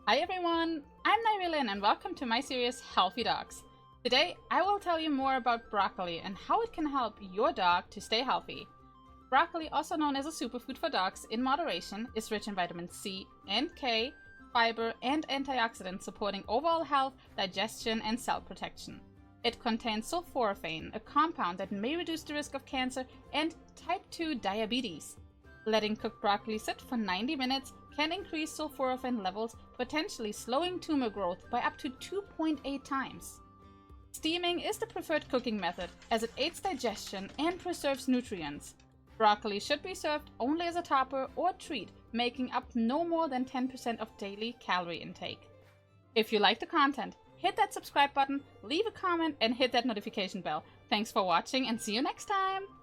Hi everyone, I'm Niry and welcome to my series Healthy Dogs. Today I will tell you more about broccoli and how it can help your dog to stay healthy. Broccoli, also known as a superfood for dogs in moderation, is rich in vitamin C and K, fiber and antioxidants supporting overall health, digestion and cell protection. It contains sulforaphane, a compound that may reduce the risk of cancer and type 2 diabetes. Letting cooked broccoli sit for 90 minutes can increase sulforaphane levels, potentially slowing tumor growth by up to 2.8 times. Steaming is the preferred cooking method as it aids digestion and preserves nutrients. Broccoli should be served only as a topper or treat, making up no more than 10% of daily calorie intake. If you like the content, hit that subscribe button, leave a comment and hit that notification bell. Thanks for watching and see you next time!